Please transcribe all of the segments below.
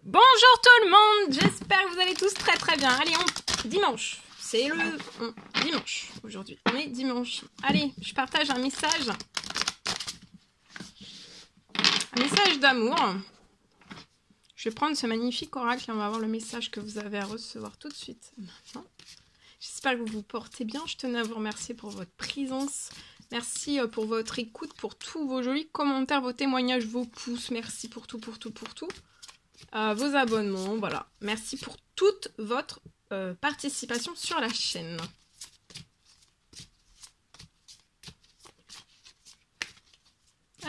Bonjour tout le monde, j'espère que vous allez tous très bien. Allez, dimanche, c'est le dimanche aujourd'hui, on est dimanche. Allez, je partage un message d'amour. Je vais prendre ce magnifique oracle et on va voir le message que vous avez à recevoir tout de suite maintenant. J'espère que vous vous portez bien, je tenais à vous remercier pour votre présence. Merci pour votre écoute, pour tous vos jolis commentaires, vos témoignages, vos pouces. Merci pour tout. Vos abonnements, voilà. Merci pour toute votre participation sur la chaîne.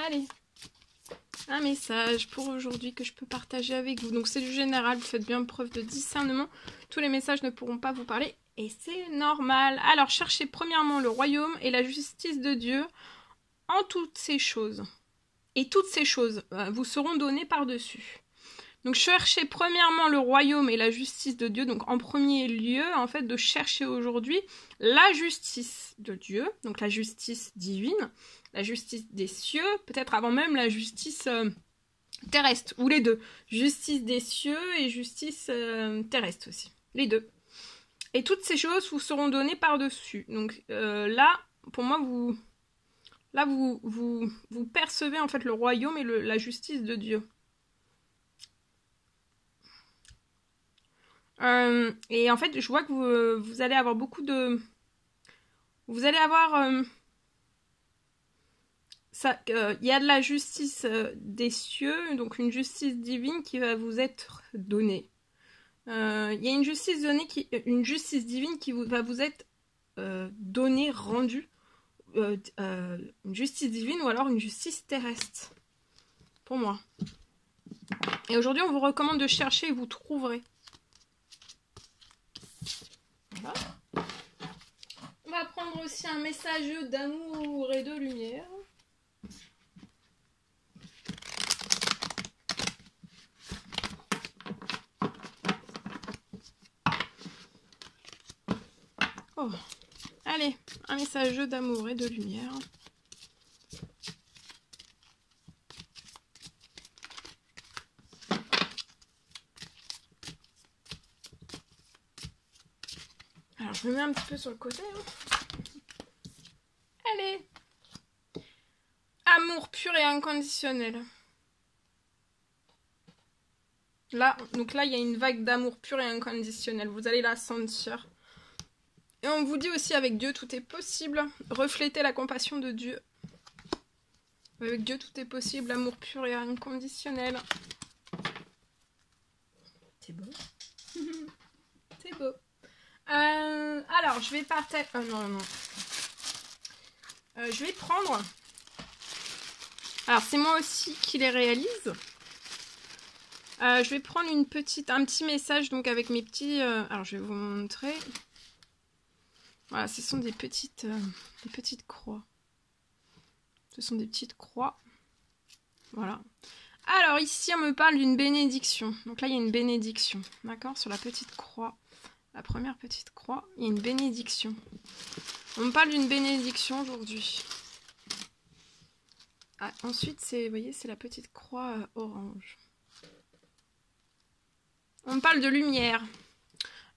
Allez, un message pour aujourd'hui que je peux partager avec vous. Donc c'est du général, vous faites bien preuve de discernement. Tous les messages ne pourront pas vous parler et c'est normal. Alors cherchez premièrement le royaume et la justice de Dieu en toutes ces choses. Et toutes ces choses vous seront données par-dessus. Donc cherchez premièrement le royaume et la justice de Dieu. Donc en premier lieu, en fait, de chercher aujourd'hui la justice de Dieu. Donc la justice divine, la justice des cieux, peut-être avant même la justice terrestre, ou les deux. Justice des cieux et justice terrestre aussi. Les deux. Et toutes ces choses vous seront données par-dessus. Donc là, pour moi, vous percevez en fait le royaume et la justice de Dieu. Et en fait, je vois que vous allez avoir beaucoup de... Vous allez avoir... il y a de la justice des cieux, donc une justice divine qui va vous être donnée. Il y a une justice divine qui va vous être donnée, rendue. Une justice divine ou alors une justice terrestre. Pour moi. Et aujourd'hui, on vous recommande de chercher et vous trouverez. Voilà. On va prendre aussi un message d'amour et de lumière. Oh. Allez, un message d'amour et de lumière. Alors, je me mets un petit peu sur le côté. Allez. Amour pur et inconditionnel. Là, donc là, il y a une vague d'amour pur et inconditionnel. Vous allez la sentir. Et on vous dit aussi, avec Dieu, tout est possible. Reflétez la compassion de Dieu. Avec Dieu, tout est possible. Amour pur et inconditionnel. C'est beau. C'est beau. Alors, je vais partager... non. Je vais prendre... Alors, c'est moi aussi qui les réalise. Je vais prendre un petit message donc avec mes petits... alors, je vais vous montrer. Voilà, ce sont des petites croix. Ce sont des petites croix. Voilà. Alors, ici, on me parle d'une bénédiction. Donc là, il y a une bénédiction. D'accord? Sur la petite croix. La première petite croix, il y a une bénédiction. On me parle d'une bénédiction aujourd'hui. Ah, ensuite, vous voyez, c'est la petite croix orange. On me parle de lumière.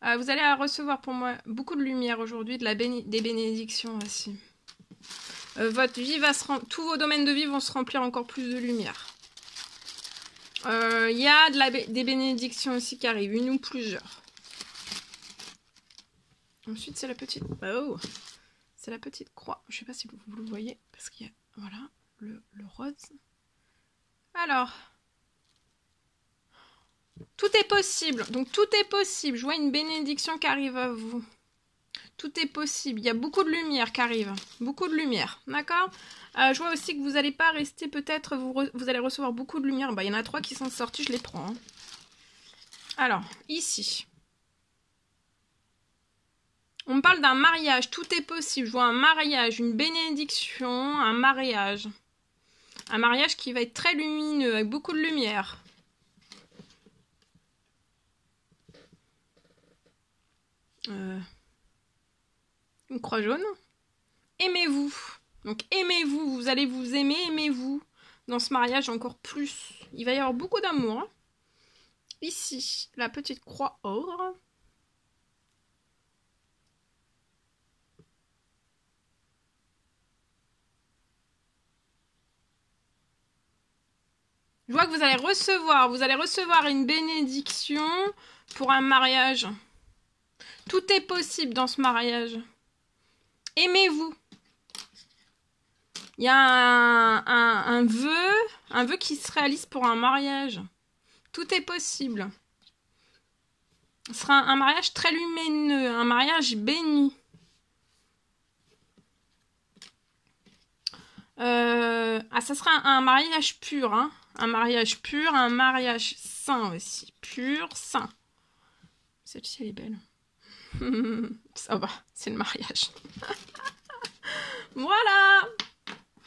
Vous allez recevoir pour moi beaucoup de lumière aujourd'hui, des bénédictions aussi. Votre vie va tous vos domaines de vie vont se remplir encore plus de lumière. Il y a des bénédictions aussi qui arrivent, une ou plusieurs. Ensuite, c'est la petite... Oh, c'est la petite croix. Je ne sais pas si vous le voyez, parce qu'il y a... Voilà, le rose. Alors... Tout est possible. Donc, tout est possible. Je vois une bénédiction qui arrive à vous. Tout est possible. Il y a beaucoup de lumière qui arrive. Beaucoup de lumière. D'accord? Je vois aussi que vous n'allez pas rester peut-être... Vous allez recevoir beaucoup de lumière. Bah, il y en a 3 qui sont sortis. Je les prends. Hein. Alors, ici... On me parle d'un mariage, tout est possible. Je vois un mariage, une bénédiction, un mariage. Un mariage qui va être très lumineux, avec beaucoup de lumière. Une croix jaune. Aimez-vous. Donc aimez-vous, vous allez vous aimer, aimez-vous. Dans ce mariage encore plus. Il va y avoir beaucoup d'amour. Hein. ici, la petite croix or. Je vois que vous allez recevoir une bénédiction pour un mariage. Tout est possible dans ce mariage. Aimez-vous. Il y a un vœu qui se réalise pour un mariage. Tout est possible. Ce sera un mariage très lumineux, un mariage béni. Ça sera un mariage pur, hein. Un mariage pur, un mariage saint aussi. Pur, saint. Celle-ci, elle est belle. Ça va, c'est le mariage. Voilà.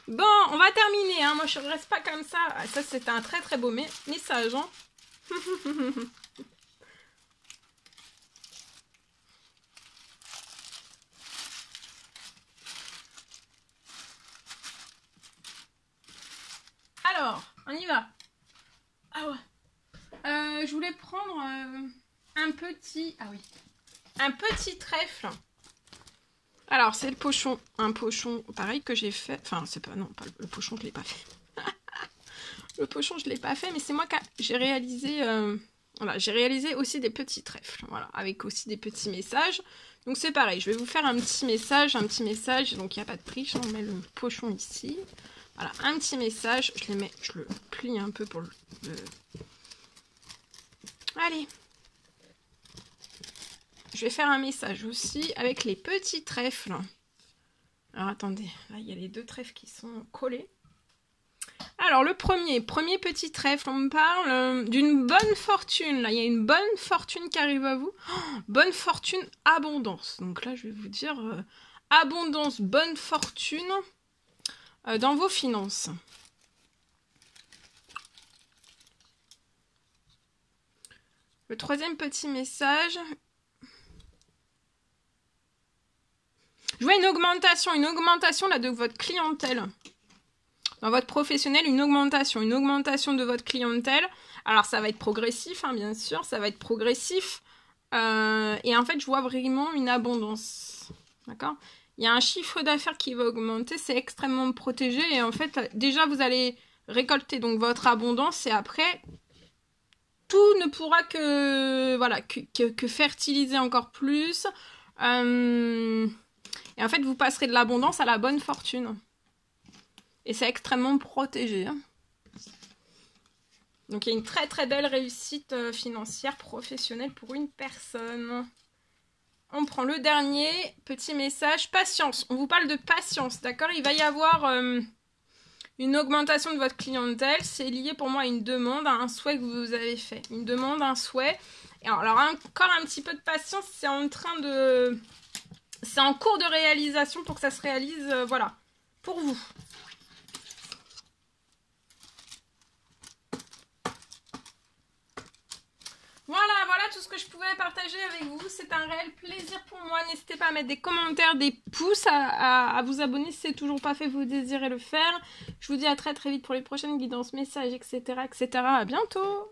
Bon, on va terminer. Hein. Moi, je ne reste pas comme ça. Ça, c'était un très très beau message. Hein. Alors, on y va. Ah ouais. Je voulais prendre un petit... Ah oui. Un petit trèfle. Alors, c'est le pochon. Un pochon pareil que j'ai fait. Enfin, c'est pas... Non, pas le pochon, je l'ai pas fait. Le pochon, je l'ai pas fait, mais c'est moi qui j'ai réalisé... Voilà, j'ai réalisé aussi des petits trèfles. Voilà, avec aussi des petits messages. Donc, c'est pareil. Je vais vous faire un petit message. Donc, il n'y a pas de prix. On met le pochon ici. Voilà, un petit message. Je le plie un peu pour le... Allez. Je vais faire un message aussi avec les petits trèfles. Alors, attendez. Là, il y a les deux trèfles qui sont collés. Alors, le premier petit trèfle, on me parle d'une bonne fortune. Là, il y a une bonne fortune qui arrive à vous. Oh, bonne fortune, abondance. Donc là, je vais vous dire abondance, bonne fortune dans vos finances. Le troisième petit message. Je vois une augmentation là de votre clientèle. Dans votre professionnel, une augmentation de votre clientèle. Alors, ça va être progressif, hein, bien sûr, ça va être progressif. Et en fait, je vois vraiment une abondance. D'accord ? Il y a un chiffre d'affaires qui va augmenter, c'est extrêmement protégé. Et en fait, déjà, vous allez récolter donc votre abondance. Et après, tout ne pourra que, voilà, que fertiliser encore plus. Et en fait, vous passerez de l'abondance à la bonne fortune. Et c'est extrêmement protégé. Hein. Donc, il y a une très très belle réussite financière, professionnelle pour une personne. On prend le dernier petit message. Patience. On vous parle de patience, d'accord ? Il va y avoir une augmentation de votre clientèle. C'est lié pour moi à une demande, à un souhait que vous avez fait. Une demande, un souhait. Et alors encore un petit peu de patience. C'est en cours de réalisation pour que ça se réalise, voilà, pour vous. Voilà tout ce que je pouvais partager avec vous. C'est un réel plaisir pour moi. N'hésitez pas à mettre des commentaires, des pouces, à vous abonner si c'est toujours pas fait, vous désirez le faire. Je vous dis à très très vite pour les prochaines guidances, messages, etc. À bientôt.